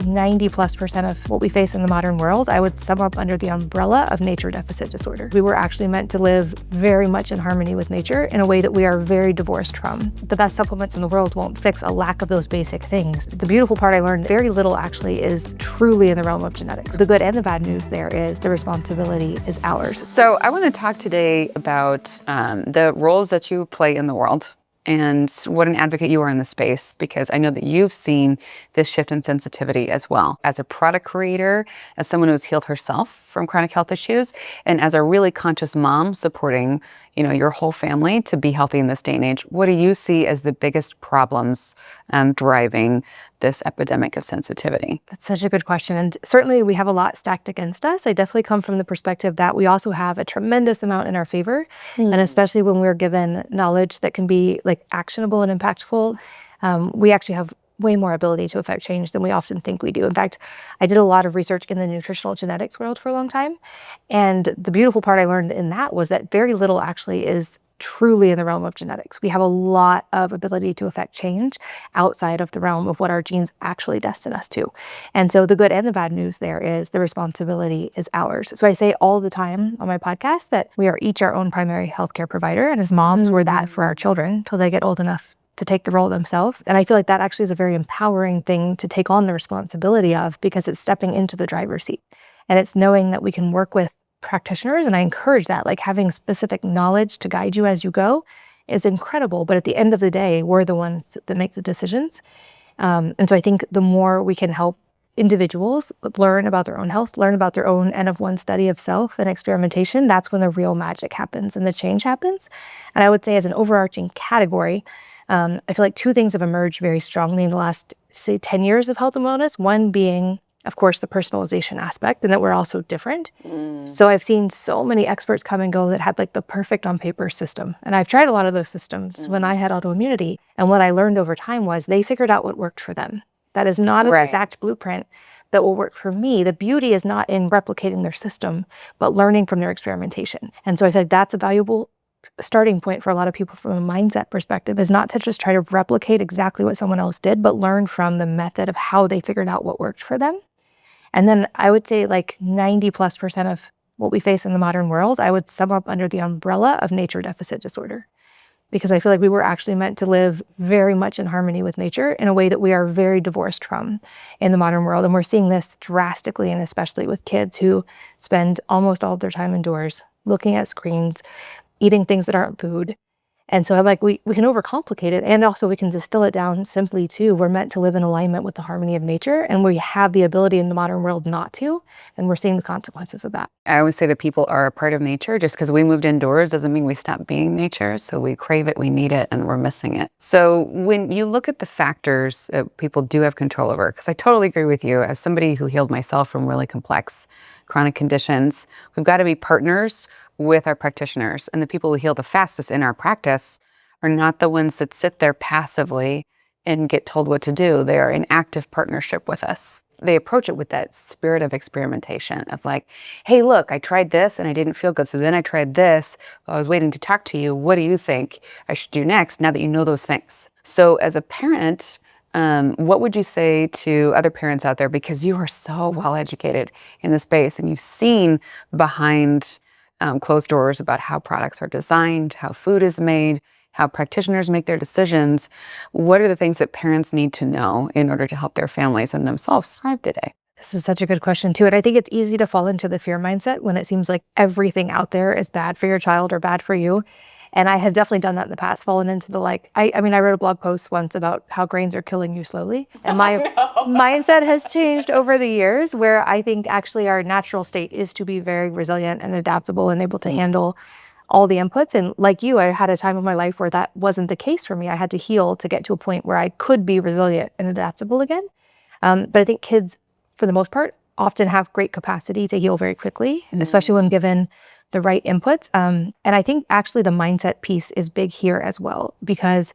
90+% of what we face in the modern world, I would sum up under the umbrella of nature deficit disorder. We were actually meant to live very much in harmony with nature in a way that we are very divorced from. The best supplements in the world won't fix a lack of those basic things. The beautiful part I learned, very little actually is truly in the realm of genetics. The good and the bad news there is the responsibility is ours. So I want to talk today about the roles that you play in the world and what an advocate you are in the space, because I know that you've seen this shift in sensitivity as well. As a product creator, as someone who's healed herself from chronic health issues, and as a really conscious mom supporting, your whole family to be healthy in this day and age, what do you see as the biggest problems driving this epidemic of sensitivity? That's such a good question. And certainly we have a lot stacked against us. I definitely come from the perspective that we also have a tremendous amount in our favor. And especially when we're given knowledge that can be actionable and impactful, we actually have way more ability to affect change than we often think we do. In fact, I did a lot of research in the nutritional genetics world for a long time. And the beautiful part I learned in that was that very little actually is truly in the realm of genetics. We have a lot of ability to affect change outside of the realm of what our genes actually destine us to. And so the good and the bad news there is the responsibility is ours. So I say all the time on my podcast that we are each our own primary healthcare provider. And as moms, we're that for our children till they get old enough to take the role themselves. And I feel like that actually is a very empowering thing to take on the responsibility of, because it's stepping into the driver's seat. And it's knowing that we can work with practitioners, and I encourage that, having specific knowledge to guide you as you go is incredible. But at the end of the day, we're the ones that make the decisions. And so I think the more we can help individuals learn about their own health, learn about their own N of one study of self and experimentation, that's when the real magic happens and the change happens. And I would say as an overarching category, I feel like two things have emerged very strongly in the last, say, 10 years of health and wellness. One being, of course, the personalization aspect, and that we're also different. So I've seen so many experts come and go that had the perfect on paper system. And I've tried a lot of those systems when I had autoimmunity. And what I learned over time was they figured out what worked for them. That is not an exact blueprint that will work for me. The beauty is not in replicating their system, but learning from their experimentation. And so I feel like that's a valuable starting point for a lot of people from a mindset perspective, is not to just try to replicate exactly what someone else did, but learn from the method of how they figured out what worked for them. And then I would say 90+% of what we face in the modern world, I would sum up under the umbrella of nature deficit disorder. Because I feel like we were actually meant to live very much in harmony with nature in a way that we are very divorced from in the modern world. And we're seeing this drastically, and especially with kids who spend almost all of their time indoors, looking at screens, eating things that aren't food. And so we can overcomplicate it, and also we can distill it down simply to, we're meant to live in alignment with the harmony of nature, and we have the ability in the modern world not to, and we're seeing the consequences of that. I always say that people are a part of nature. Just because we moved indoors doesn't mean we stop being nature. So we crave it, we need it, and we're missing it. So when you look at the factors that people do have control over, because I totally agree with you, as somebody who healed myself from really complex chronic conditions, we've got to be partners with our practitioners. And the people who heal the fastest in our practice are not the ones that sit there passively and get told what to do. They are in active partnership with us. They approach it with that spirit of experimentation of hey, look, I tried this and I didn't feel good. So then I tried this. I was waiting to talk to you. What do you think I should do next now that you know those things? So as a parent, what would you say to other parents out there? Because you are so well educated in the space, and you've seen behind closed doors about how products are designed, how food is made, how practitioners make their decisions. What are the things that parents need to know in order to help their families and themselves thrive today? This is such a good question too. And I think it's easy to fall into the fear mindset when it seems like everything out there is bad for your child or bad for you. And I have definitely done that in the past, fallen into the I wrote a blog post once about how grains are killing you slowly. And my mindset has changed over the years, where I think actually our natural state is to be very resilient and adaptable and able to handle all the inputs. And like you, I had a time in my life where that wasn't the case for me. I had to heal to get to a point where I could be resilient and adaptable again. But I think kids, for the most part, often have great capacity to heal very quickly, and especially when given the right inputs. And I think actually the mindset piece is big here as well, because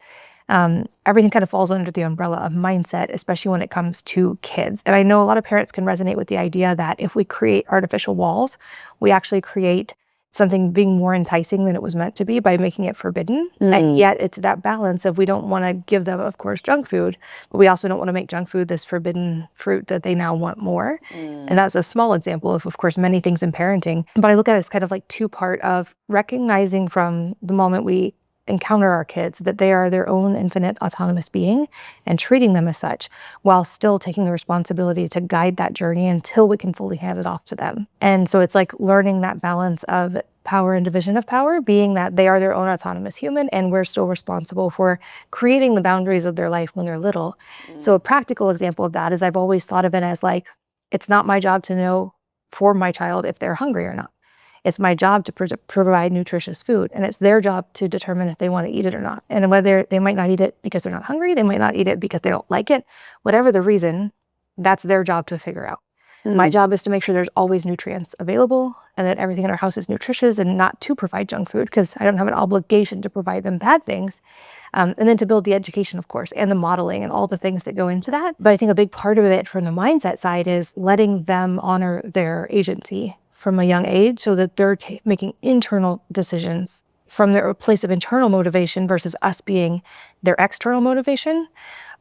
everything kind of falls under the umbrella of mindset, especially when it comes to kids. And I know a lot of parents can resonate with the idea that if we create artificial walls, we actually create something being more enticing than it was meant to be by making it forbidden. And yet it's that balance of we don't want to give them, of course, junk food, but we also don't want to make junk food this forbidden fruit that they now want more. And that's a small example of course, many things in parenting. But I look at it as kind of like two-part of recognizing from the moment we encounter our kids that they are their own infinite autonomous being and treating them as such while still taking the responsibility to guide that journey until we can fully hand it off to them. And so it's like learning that balance of power and division of power, being that they are their own autonomous human and we're still responsible for creating the boundaries of their life when they're little. So a practical example of that is I've always thought of it as like, it's not my job to know for my child if they're hungry or not. It's my job to provide nutritious food, and it's their job to determine if they want to eat it or not. And whether they might not eat it because they're not hungry, they might not eat it because they don't like it, whatever the reason, that's their job to figure out. My job is to make sure there's always nutrients available and that everything in our house is nutritious and not to provide junk food because I don't have an obligation to provide them bad things. And then to build the education, of course, and the modeling and all the things that go into that. But I think a big part of it from the mindset side is letting them honor their agency from a young age so that they're making internal decisions from their place of internal motivation versus us being their external motivation.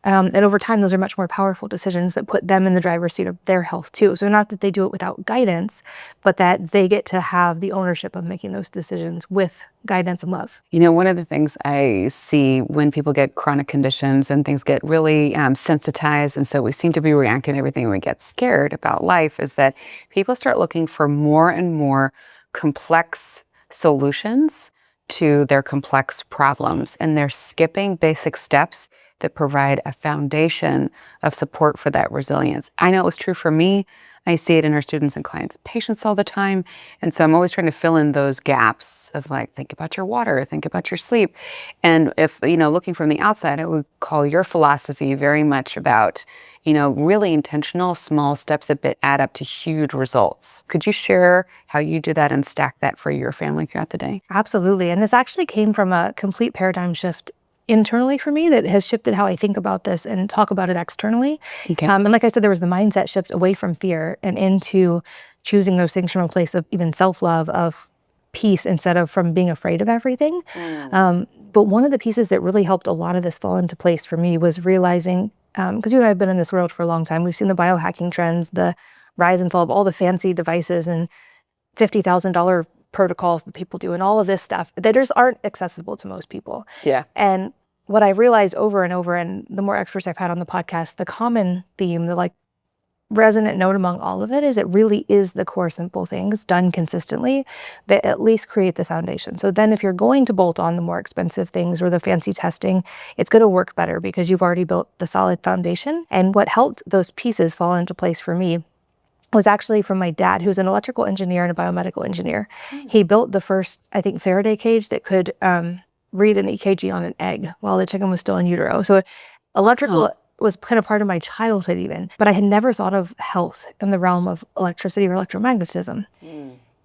And over time, those are much more powerful decisions that put them in the driver's seat of their health too. So not that they do it without guidance, but that they get to have the ownership of making those decisions with guidance and love. You know, one of the things I see when people get chronic conditions and things get really sensitized, and so we seem to be reacting to everything and we get scared about life, is that people start looking for more and more complex solutions to their complex problems, and they're skipping basic steps that provide a foundation of support for that resilience. I know it was true for me. I see it in our students and clients and patients all the time. And so I'm always trying to fill in those gaps of like, think about your water, think about your sleep. And if, looking from the outside, I would call your philosophy very much about, really intentional small steps that add up to huge results. Could you share how you do that and stack that for your family throughout the day? Absolutely. And this actually came from a complete paradigm shift internally for me that has shifted how I think about this and talk about it externally. Okay. And like I said, there was the mindset shift away from fear and into choosing those things from a place of even self-love, of peace, instead of from being afraid of everything. But one of the pieces that really helped a lot of this fall into place for me was realizing, because you and I have been in this world for a long time, we've seen the biohacking trends, the rise and fall of all the fancy devices and $50,000 protocols that people do and all of this stuff that just aren't accessible to most people. Yeah. And what I realized over and over, and the more experts I've had on the podcast, the common theme, the like resonant note among all of it is it really is the core simple things done consistently that at least create the foundation. So then if you're going to bolt on the more expensive things or the fancy testing, it's going to work better because you've already built the solid foundation. And what helped those pieces fall into place for me was actually from my dad, who's an electrical engineer and a biomedical engineer. He built the first, I think, Faraday cage that could read an EKG on an egg while the chicken was still in utero. So electrical was kind of part of my childhood even, but I had never thought of health in the realm of electricity or electromagnetism.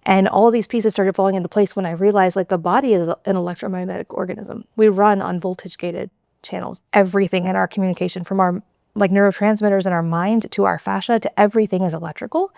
And all these pieces started falling into place when I realized like the body is an electromagnetic organism. We run on voltage gated channels. Everything in our communication, from our like neurotransmitters in our mind to our fascia to everything, is electrical.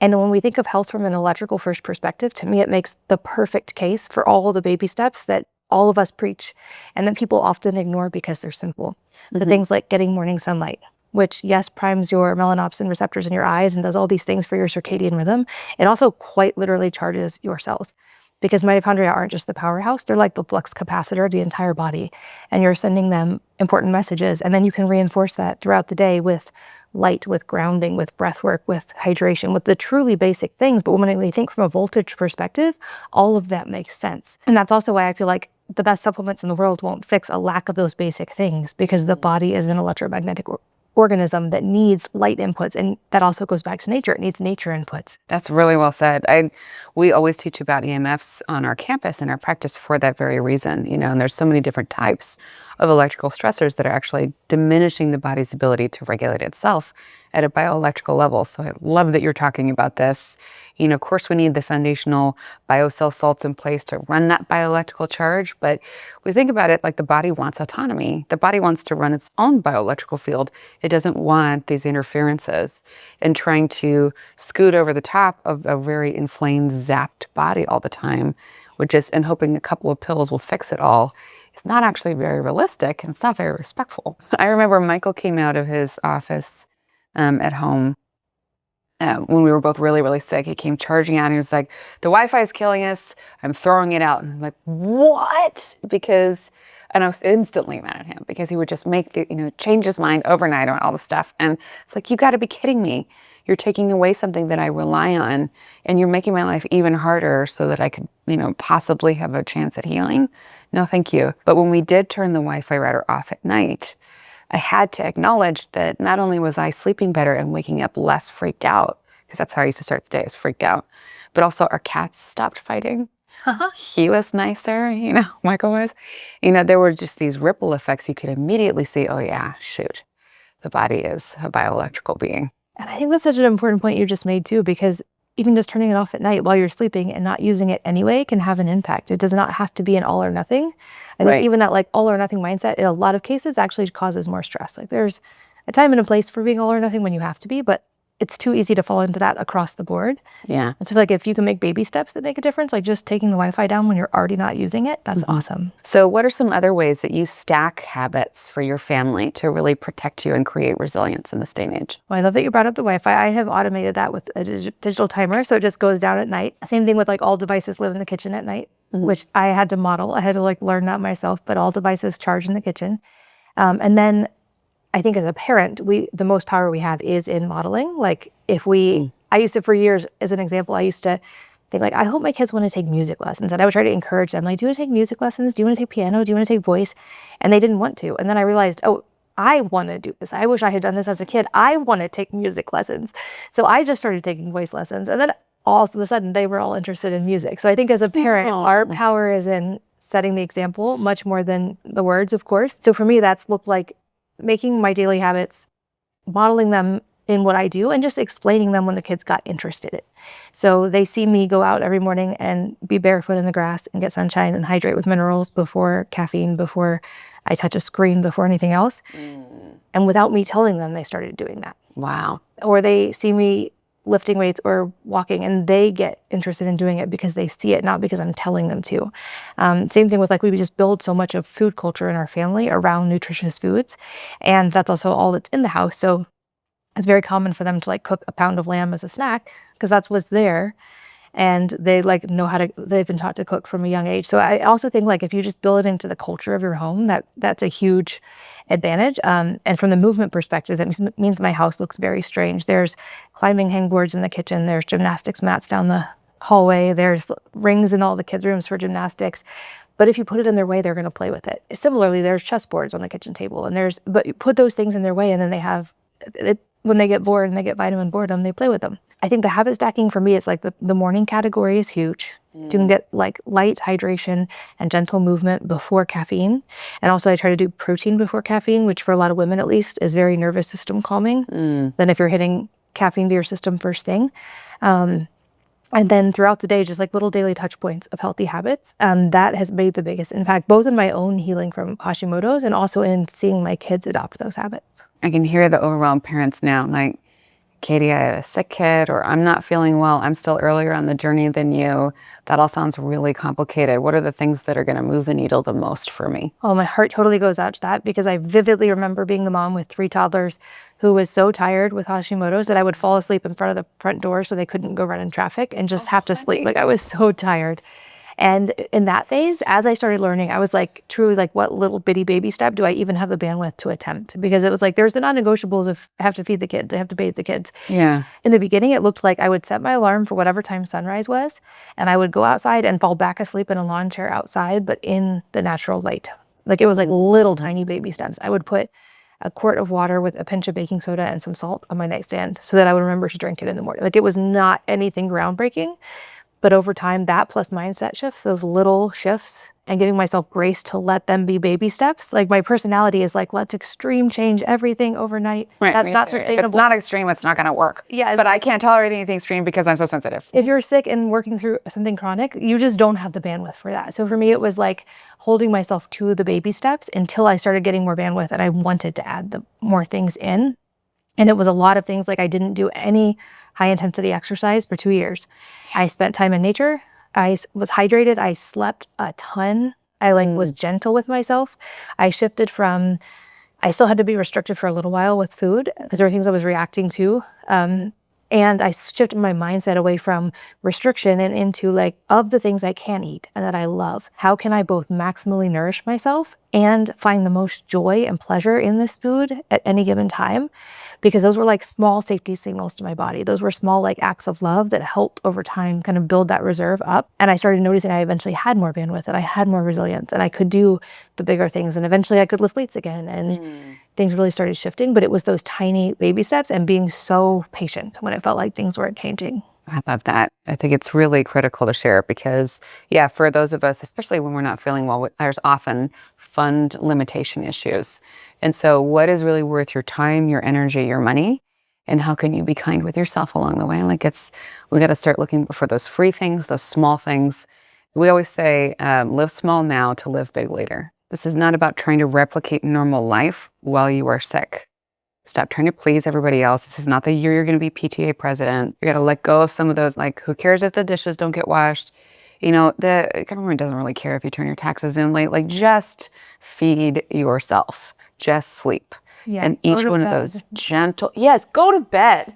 And when we think of health from an electrical first perspective, to me, it makes the perfect case for all the baby steps that all of us preach and that people often ignore because they're simple. The things like getting morning sunlight, which yes, primes your melanopsin receptors in your eyes and does all these things for your circadian rhythm. It also quite literally charges your cells, because mitochondria aren't just the powerhouse, they're like the flux capacitor of the entire body, and you're sending them important messages. And then you can reinforce that throughout the day with light, with grounding, with breath work, with hydration, with the truly basic things. But when we think from a voltage perspective, all of that makes sense. And that's also why I feel like the best supplements in the world won't fix a lack of those basic things, because the body is an electromagnetic organism that needs light inputs, and that also goes back to nature. It needs nature inputs. That's really well said. We always teach about EMFs on our campus in our practice for that very reason, and there's so many different types of electrical stressors that are actually diminishing the body's ability to regulate itself. at a bioelectrical level. So I love that you're talking about this. Of course, we need the foundational biocell salts in place to run that bioelectrical charge, but we think about it like the body wants autonomy. The body wants to run its own bioelectrical field. It doesn't want these interferences, and trying to scoot over the top of a very inflamed, zapped body all the time, and hoping a couple of pills will fix it all. It's not actually very realistic, and it's not very respectful. I remember Michael came out of his office at home when we were both really, really sick. He came charging out and he was like, the Wi-Fi is killing us. I'm throwing it out. And I'm like, what? And I was instantly mad at him because he would just change his mind overnight on all the stuff. And it's like, you got to be kidding me. You're taking away something that I rely on, and you're making my life even harder so that I could, possibly have a chance at healing. No, thank you. But when we did turn the Wi-Fi router off at night, I had to acknowledge that not only was I sleeping better and waking up less freaked out, because that's how I used to start the day, is freaked out, but also our cats stopped fighting. He was nicer, Michael was. There were just these ripple effects. You could immediately see, oh yeah, shoot, the body is a bioelectrical being. And I think that's such an important point you just made too, because even just turning it off at night while you're sleeping and not using it anyway can have an impact. It does not have to be an all or nothing. I think even that all or nothing mindset in a lot of cases actually causes more stress. Like there's a time and a place for being all or nothing when you have to be, but it's too easy to fall into that across the board. Yeah. And so if you can make baby steps that make a difference, like just taking the Wi-Fi down when you're already not using it, that's awesome. So what are some other ways that you stack habits for your family to really protect you and create resilience in this day and age? Well, I love that you brought up the Wi-Fi. I have automated that with a digital timer, so it just goes down at night. Same thing with all devices live in the kitchen at night, which I had to model. I had to learn that myself, but all devices charge in the kitchen. And then I think as a parent, the most power we have is in modeling. I used to, for years, as an example, I used to think I hope my kids want to take music lessons. And I would try to encourage them, do you want to take music lessons? Do you want to take piano? Do you want to take voice? And they didn't want to. And then I realized, I want to do this. I wish I had done this as a kid. I want to take music lessons. So I just started taking voice lessons. And then all of a sudden, they were all interested in music. So I think as a parent, our power is in setting the example much more than the words, of course. So for me, that's looked like making my daily habits, modeling them in what I do, and just explaining them when the kids got interested in it. So they see me go out every morning and be barefoot in the grass and get sunshine and hydrate with minerals before caffeine, before I touch a screen, before anything else. And without me telling them, they started doing that. Wow. Or they see me lifting weights or walking, and they get interested in doing it because they see it, not because I'm telling them to. Same thing with we just build so much of food culture in our family around nutritious foods, and that's also all that's in the house. So it's very common for them to cook a pound of lamb as a snack because that's what's there, and they know how to. They've been taught to cook from a young age. So I also think if you just build it into the culture of your home, that's a huge advantage. And from the movement perspective, that means my house looks very strange. There's climbing hangboards in the kitchen. There's gymnastics mats down the hallway. There's rings in all the kids' rooms for gymnastics. But if you put it in their way, they're going to play with it. Similarly, there's chessboards on the kitchen table, but you put those things in their way, and then they have it. When they get bored and they get vitamin boredom, they play with them. I think the habit stacking for me is the morning category is huge. You can get light hydration and gentle movement before caffeine. And also I try to do protein before caffeine, which for a lot of women at least is very nervous system calming than if you're hitting caffeine to your system first thing. And then throughout the day, just little daily touch points of healthy habits. That has made the biggest impact, both in my own healing from Hashimoto's and also in seeing my kids adopt those habits. I can hear the overwhelmed parents now, Katie, I had a sick kid, or I'm not feeling well. I'm still earlier on the journey than you. That all sounds really complicated. What are the things that are going to move the needle the most for me? Oh, my heart totally goes out to that because I vividly remember being the mom with 3 toddlers who was so tired with Hashimoto's that I would fall asleep in front of the front door so they couldn't go run in traffic and just have to sleep. I was so tired. And in that phase, as I started learning, I was truly what little bitty baby step do I even have the bandwidth to attempt? Because it was there's the non-negotiables of I have to feed the kids, I have to bathe the kids. Yeah. In the beginning, it looked like I would set my alarm for whatever time sunrise was, and I would go outside and fall back asleep in a lawn chair outside, but in the natural light. It was little tiny baby steps. I would put a quart of water with a pinch of baking soda and some salt on my nightstand so that I would remember to drink it in the morning. It was not anything groundbreaking. But over time, that plus mindset shifts, those little shifts, and giving myself grace to let them be baby steps. Like my personality is like, let's extreme change everything overnight. Right, That's me not too. If sustainable. it's not extreme, it's not going to work. Yeah. But I can't tolerate anything extreme because I'm so sensitive. If you're sick and working through something chronic, you just don't have the bandwidth for that. So for me, it was like holding myself to the baby steps until I started getting more bandwidth and I wanted to add the more things in. And it was a lot of things. Like I didn't do any high intensity exercise for 2 years. I spent time in nature. I was hydrated. I slept a ton. I was gentle with myself. I shifted from, I still had to be restricted for a little while with food because there were things I was reacting to. And I shifted my mindset away from restriction and into like, of the things I can eat and that I love, how can I both maximally nourish myself and find the most joy and pleasure in this food at any given time? Because those were like small safety signals to my body. Those were small like acts of love that helped over time kind of build that reserve up. And I started noticing I eventually had more bandwidth and I had more resilience and I could do the bigger things. And eventually I could lift weights again and things really started shifting. But it was those tiny baby steps and being so patient when it felt like things weren't changing. I love that. I think it's really critical to share because, yeah, for those of us, especially when we're not feeling well, there's often fund limitation issues. And so what is really worth your time, your energy, your money? And how can you be kind with yourself along the way? Like we got to start looking for those free things, those small things. We always say, live small now to live big later. This is not about trying to replicate normal life while you are sick. Stop trying to please everybody else. This is not the year you're going to be PTA president. You got to let go of some of those, like, who cares if the dishes don't get washed? You know, the government doesn't really care if you turn your taxes in late. Like, just feed yourself. Just sleep. Yeah, and each one of those gentle, yes, go to bed.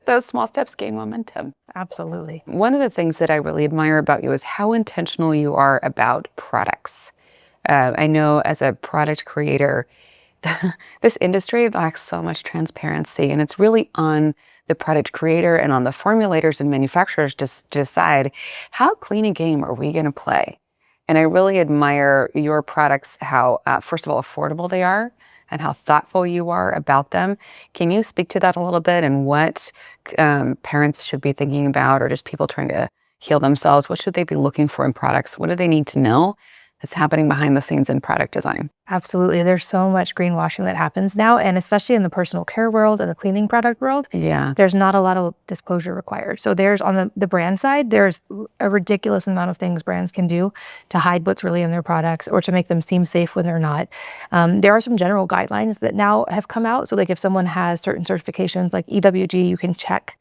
Those small steps gain momentum. Absolutely. One of the things that I really admire about you is how intentional you are about products. I know as a product creator, this industry lacks so much transparency, and it's really on the product creator and on the formulators and manufacturers to decide how clean a game are we going to play. And I really admire your products, how, first of all, affordable they are and how thoughtful you are about them. Can you speak to that a little bit and what parents should be thinking about, or just people trying to heal themselves? What should they be looking for in products? What do they need to know that's happening behind the scenes in product design? Absolutely. There's so much greenwashing that happens now, and especially in the personal care world and the cleaning product world, there's not a lot of disclosure required. So there's on the brand side, there's a ridiculous amount of things brands can do to hide what's really in their products or to make them seem safe when they're not. There are some general guidelines that now have come out. So like if someone has certain certifications like EWG, you can check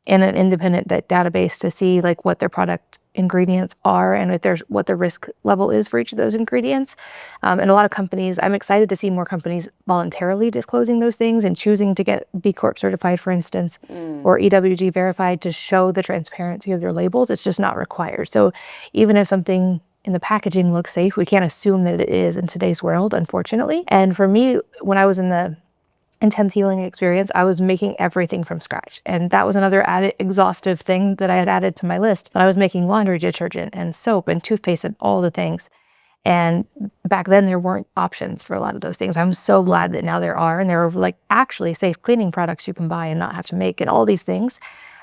in an independent database to see like what their product ingredients are and if there's what the risk level is for each of those ingredients. And a lot of companies, I'm excited to see more companies voluntarily disclosing those things and choosing to get B Corp certified, for instance, or EWG verified to show the transparency of their labels. It's just not required. So even if something in the packaging looks safe, we can't assume that it is in today's world, unfortunately. And for me, when I was in the intense healing experience, I was making everything from scratch. And that was another added exhaustive thing that I had added to my list. But I was making laundry detergent and soap and toothpaste and all the things. And back then there weren't options for a lot of those things. I'm so glad that now there are, and there are like actually safe cleaning products you can buy and not have to make and all these things.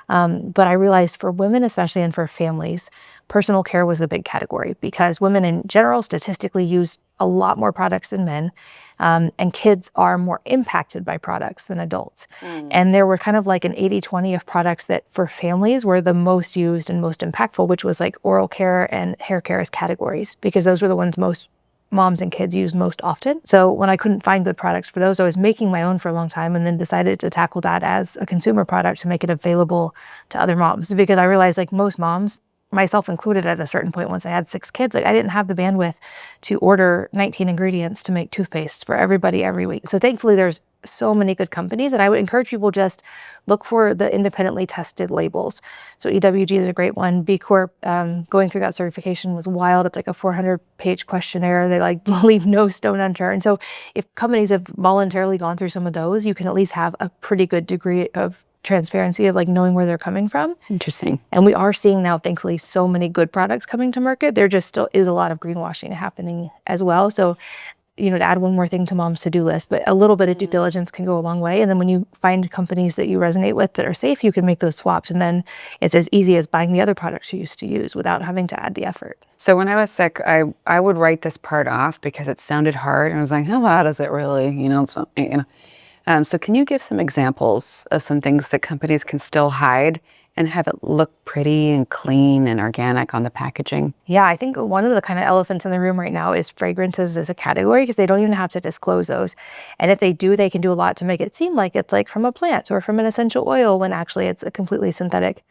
But I realized for women, especially, and for families, personal care was the big category because women in general statistically use a lot more products than men. And kids are more impacted by products than adults. And there were kind of like an 80-20 of products that for families were the most used and most impactful, which was like oral care and hair care as categories, because those were the ones most moms and kids use most often. So when I couldn't find good products for those, I was making my own for a long time and then decided to tackle that as a consumer product to make it available to other moms, because I realized like most moms, myself included at a certain point once I had 6 kids, like I didn't have the bandwidth to order 19 ingredients to make toothpaste for everybody every week. So thankfully there's so many good companies, and I would encourage people just look for the independently tested labels. So EWG is a great one. B Corp, going through that certification was wild. It's like a 400-page questionnaire. They like leave no stone unturned. So if companies have voluntarily gone through some of those, you can at least have a pretty good degree of transparency of like knowing where they're coming from. Interesting. And we are seeing now, thankfully, so many good products coming to market. There just still is a lot of greenwashing happening as well. So to add one more thing to mom's to-do list, but a little bit of due diligence can go a long way. And then when you find companies that you resonate with that are safe, you can make those swaps. And then it's as easy as buying the other products you used to use without having to add the effort. So when I was sick, I would write this part off because it sounded hard. And I was like, how bad is it really? So can you give some examples of some things that companies can still hide and have it look pretty and clean and organic on the packaging? Yeah, I think one of the kind of elephants in the room right now is fragrances as a category, because they don't even have to disclose those. And if they do, they can do a lot to make it seem like it's like from a plant or from an essential oil, when actually it's a completely synthetic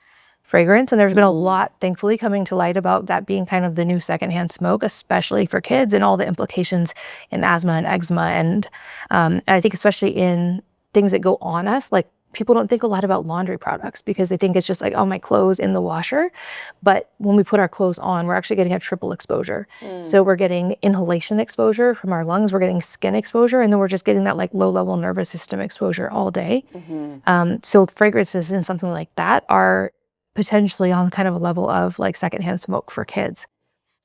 fragrance. And there's been a lot, thankfully, coming to light about that being kind of the new secondhand smoke, especially for kids, and all the implications in asthma and eczema. And I think especially in things that go on us, like people don't think a lot about laundry products because they think it's just like, oh, my clothes in the washer. But when we put our clothes on, we're actually getting a triple exposure. So we're getting inhalation exposure from our lungs, we're getting skin exposure, and then we're just getting that like low-level nervous system exposure all day. So fragrances and something like that are potentially on kind of a level of like secondhand smoke for kids.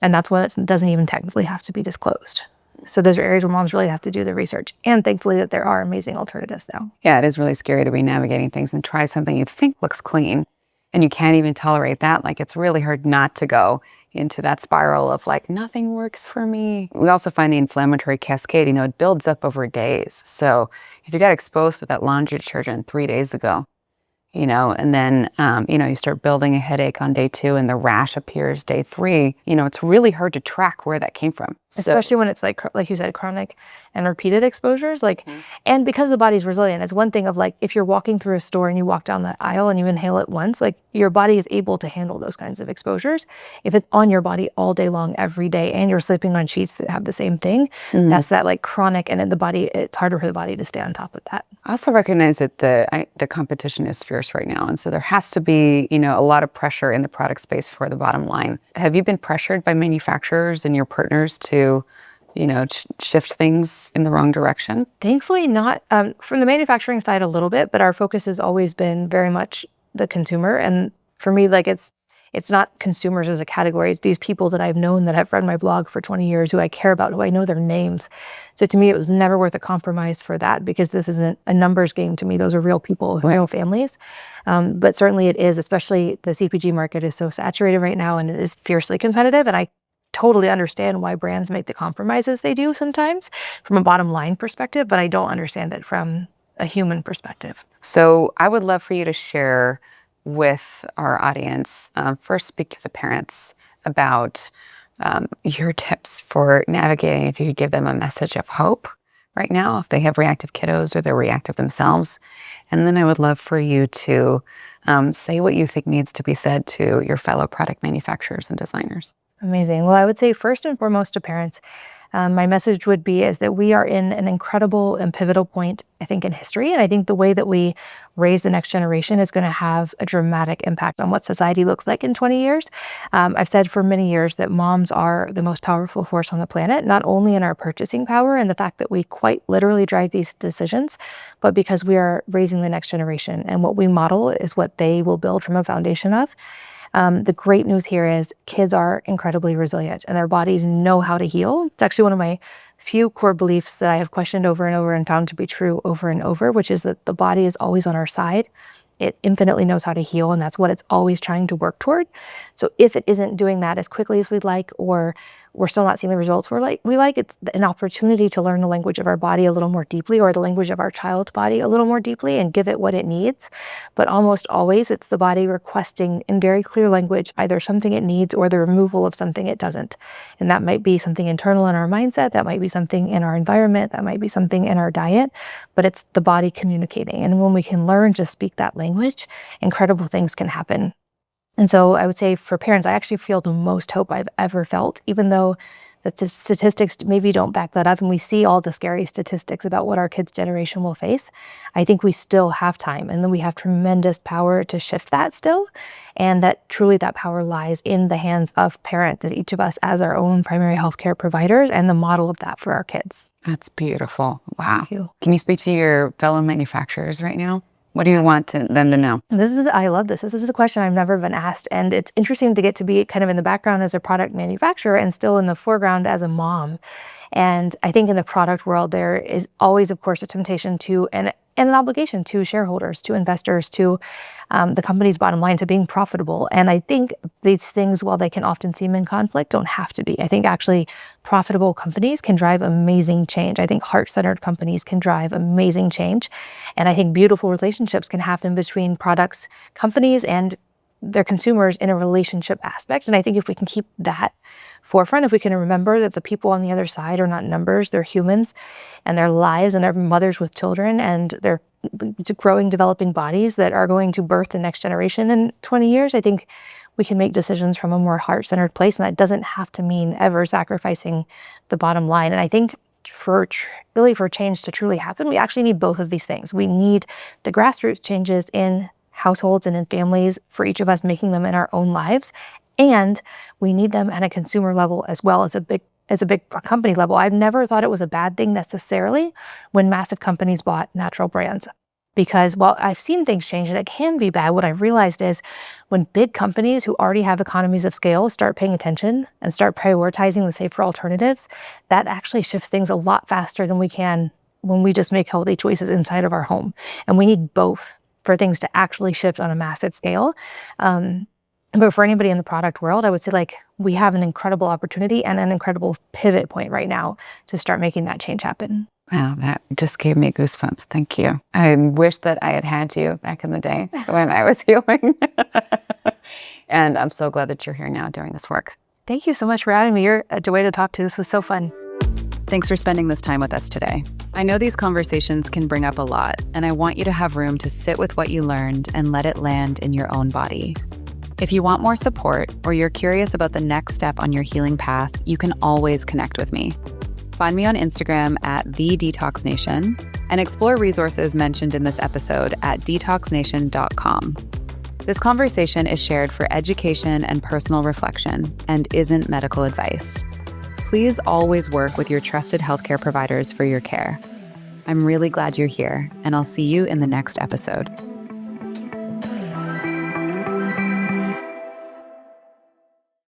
And that's when it doesn't even technically have to be disclosed. So those are areas where moms really have to do the research. And thankfully that there are amazing alternatives now. Yeah, it is really scary to be navigating things and try something you think looks clean and you can't even tolerate that. Like, it's really hard not to go into that spiral of like, nothing works for me. We also find the inflammatory cascade, it builds up over days. So if you got exposed to that laundry detergent 3 days ago, and then, you start building a headache on day 2 and the rash appears day 3, it's really hard to track where that came from. Especially when it's like you said, chronic and repeated exposures, and because the body's resilient, it's one thing of like, if you're walking through a store and you walk down the aisle and you inhale it once, like your body is able to handle those kinds of exposures. If it's on your body all day long, every day, and you're sleeping on sheets that have the same thing, that's that like chronic, and in the body, it's harder for the body to stay on top of that. I also recognize that the competition is fierce right now. And so there has to be, a lot of pressure in the product space for the bottom line. Have you been pressured by manufacturers and your partners to, shift things in the wrong direction? Thankfully not. From the manufacturing side a little bit, but our focus has always been very much the consumer. And for me, like it's not consumers as a category. It's these people that I've known, that have read my blog for 20 years, who I care about, who I know their names. So to me, it was never worth a compromise for that, because this isn't a numbers game to me. Those are real people, real families. But certainly it is, especially the CPG market is so saturated right now, and it is fiercely competitive. And I totally understand why brands make the compromises they do sometimes from a bottom line perspective, but I don't understand it from a human perspective. So I would love for you to share with our audience, first speak to the parents about your tips for navigating, if you could give them a message of hope right now, if they have reactive kiddos or they're reactive themselves. And then I would love for you to say what you think needs to be said to your fellow product manufacturers and designers. Amazing. Well, I would say first and foremost to parents, my message would be is that we are in an incredible and pivotal point, I think, in history. And I think the way that we raise the next generation is going to have a dramatic impact on what society looks like in 20 years. I've said for many years that moms are the most powerful force on the planet, not only in our purchasing power and the fact that we quite literally drive these decisions, but because we are raising the next generation. And what we model is what they will build from a foundation of. The great news here is kids are incredibly resilient and their bodies know how to heal. It's actually one of my few core beliefs that I have questioned over and over and found to be true over and over, which is that the body is always on our side. It infinitely knows how to heal, and that's what it's always trying to work toward. So if it isn't doing that as quickly as we'd like, or we're still not seeing the results we like, it's an opportunity to learn the language of our body a little more deeply, or the language of our child's body a little more deeply, and give it what it needs. But almost always it's the body requesting in very clear language either something it needs or the removal of something it doesn't. And that might be something internal in our mindset, that might be something in our environment, that might be something in our diet, but it's the body communicating. And when we can learn to speak that language, incredible things can happen. And so I would say for parents, I actually feel the most hope I've ever felt, even though the statistics maybe don't back that up, and we see all the scary statistics about what our kids' generation will face. I think we still have time, and then we have tremendous power to shift that still, and that truly that power lies in the hands of parents, and each of us as our own primary healthcare providers, and the model of that for our kids. That's beautiful. Wow. Thank you. Can you speak to your fellow manufacturers right now? What do you want them to know? I love this. This is a question I've never been asked. And it's interesting to get to be kind of in the background as a product manufacturer and still in the foreground as a mom. And I think in the product world, there is always, of course, a temptation to, and an obligation to shareholders, to investors, to the company's bottom line, to being profitable. And I think these things, while they can often seem in conflict, don't have to be. I think actually profitable companies can drive amazing change. I think heart-centered companies can drive amazing change. And I think beautiful relationships can happen between products, companies, and their consumers in a relationship aspect. And I think if we can keep that forefront, if we can remember that the people on the other side are not numbers, they're humans, and their lives, and they're mothers with children, and they're growing, developing bodies that are going to birth the next generation in 20 years, I think we can make decisions from a more heart-centered place. And that doesn't have to mean ever sacrificing the bottom line. And I think for change to truly happen, we actually need both of these things. We need the grassroots changes in households and in families, for each of us making them in our own lives. And we need them at a consumer level as well as a big company level. I've never thought it was a bad thing necessarily when massive companies bought natural brands. Because while I've seen things change and it can be bad, what I've realized is when big companies who already have economies of scale start paying attention and start prioritizing the safer alternatives, that actually shifts things a lot faster than we can when we just make healthy choices inside of our home. And we need both for things to actually shift on a massive scale. But for anybody in the product world, I would say we have an incredible opportunity and an incredible pivot point right now to start making that change happen. Wow, that just gave me goosebumps. Thank you. I wish that I had had you back in the day when I was healing. And I'm so glad that you're here now doing this work. Thank you so much for having me. You're a joy to talk to. This was so fun. Thanks for spending this time with us today. I know these conversations can bring up a lot, and I want you to have room to sit with what you learned and let it land in your own body. If you want more support or you're curious about the next step on your healing path, you can always connect with me. Find me on Instagram at @TheDetoxNation and explore resources mentioned in this episode at detoxnation.com. This conversation is shared for education and personal reflection and isn't medical advice. Please always work with your trusted healthcare providers for your care. I'm really glad you're here, and I'll see you in the next episode.